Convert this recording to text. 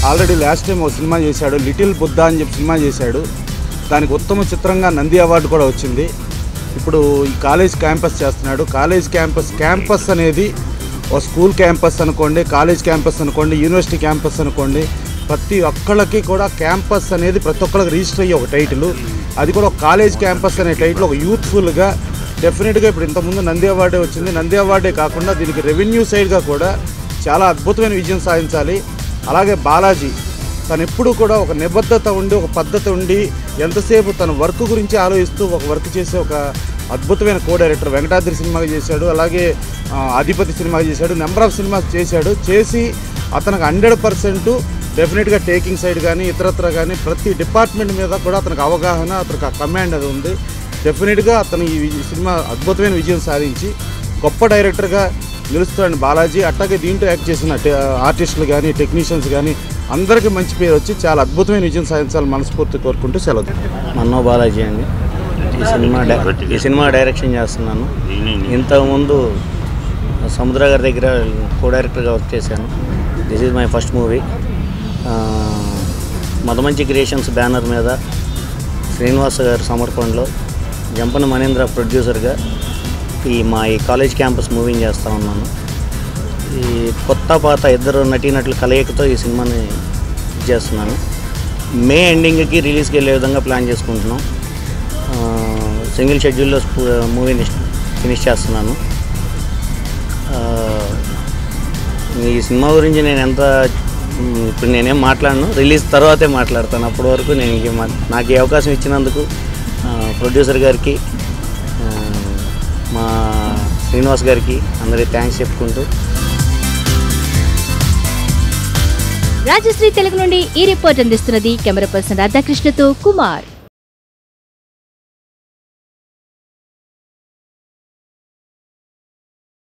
Already last time ఒక cinema చేశాడు, little Buddha అని చెప్పి సినిమా చేశాడు. దానికి ఉత్తమ చిత్రంగా నంది అవార్డు కూడా వచ్చింది. ఇప్పుడు ఈ కాలేజ్ క్యాంపస్ చేస్తున్నాడు. కాలేజ్ క్యాంపస్ అనేది ఒక స్కూల్ క్యాంపస్ అనుకోండి, కాలేజ్ క్యాంపస్ అనుకోండి, యూనివర్సిటీ క్యాంపస్ అనుకోండి, ప్రతి ఒక్కళ్ళకి కూడా క్యాంపస్ అనేది ప్రతి ఒక్కళ్ళకి రిజిస్టర్ అయ్యే ఒక టైటిల్. అది కూడా ఒక కాలేజ్ క్యాంపస్ అనే టైటిల్ ఒక యూత్ఫుల్గా డెఫినెట్గా ఇప్పుడు ఇంతకుముందు నంది అవార్డే వచ్చింది. నంది అవార్డే కాకుండా దీనికి రెవెన్యూ సైడ్గా కూడా చాలా అద్భుతమైన విజయం సాధించాలి. అలాగే బాలాజీ తను ఎప్పుడు కూడా ఒక నిబద్ధత ఉండి, ఒక పద్ధతి ఉండి, ఎంతసేపు తన వర్క్ గురించి ఆలోచిస్తూ ఒక వర్క్ చేసే ఒక అద్భుతమైన కో డైరెక్టర్. వెంకటాద్రి సినిమాకి చేశాడు, అలాగే అధిపతి సినిమాకి చేశాడు, నెంబర్ ఆఫ్ సినిమాస్ చేసి అతనికి 100% డెఫినెట్గా టేకింగ్ సైడ్ కానీ ఇతరత్ర కానీ ప్రతి డిపార్ట్మెంట్ మీద కూడా అతనికి అవగాహన, అతనికి ఆ కమాండ్ అది ఉంది. డెఫినెట్గా అతను ఈ సినిమా అద్భుతమైన విజయం సాధించి గొప్ప డైరెక్టర్గా నిలుస్తాడు బాలాజీ. అట్లాగే దీంట్లో యాక్ట్ చేసిన ఆర్టిస్టులు కానీ టెక్నీషియన్స్ కానీ అందరికీ మంచి పేరు వచ్చి చాలా అద్భుతమైన విజయం సాధించాలని మనస్ఫూర్తి కోరుకుంటూ సెలవు. మన్నో బాలాజీ అండి. ఈ సినిమా డైరెక్షన్ చేస్తున్నాను. ఇంతకుముందు సముద్ర గారి దగ్గర కో డైరెక్టర్గా వర్క్ చేశాను. This is my first movie. Madamanchi creations banner మీద శ్రీనివాస్ గారి సమర్పణలో జంపన మనేంద్ర ప్రొడ్యూసర్గా మా కాలేజ్ క్యాంపస్ మూవీని చేస్తూ ఉన్నాను. ఈ కొత్త పాత ఇద్దరు నటీనటుల కలయికతో ఈ సినిమాని చేస్తున్నాను. మే ఎండింగ్కి రిలీజ్కి వెళ్ళే విధంగా ప్లాన్ చేసుకుంటున్నాం. సింగిల్ షెడ్యూల్లో మూవీని ఫినిష్ చేస్తున్నాను. ఈ సినిమా గురించి నేను ఇప్పుడు నేనేం మాట్లాడను, రిలీజ్ తర్వాతే మాట్లాడతాను. అప్పటి వరకు నాకు ఈ అవకాశం ఇచ్చినందుకు ప్రొడ్యూసర్ గారికి, మా శ్రీనివాస్ గారికి అందరికీ థ్యాంక్స్ చెప్పుకుంటూ. రాజశ్రీ తెలుగు నుండి ఈ రిపోర్ట్ అందిస్తున్నది కెమెరా పర్సన్ రాధాకృష్ణతో కుమార్.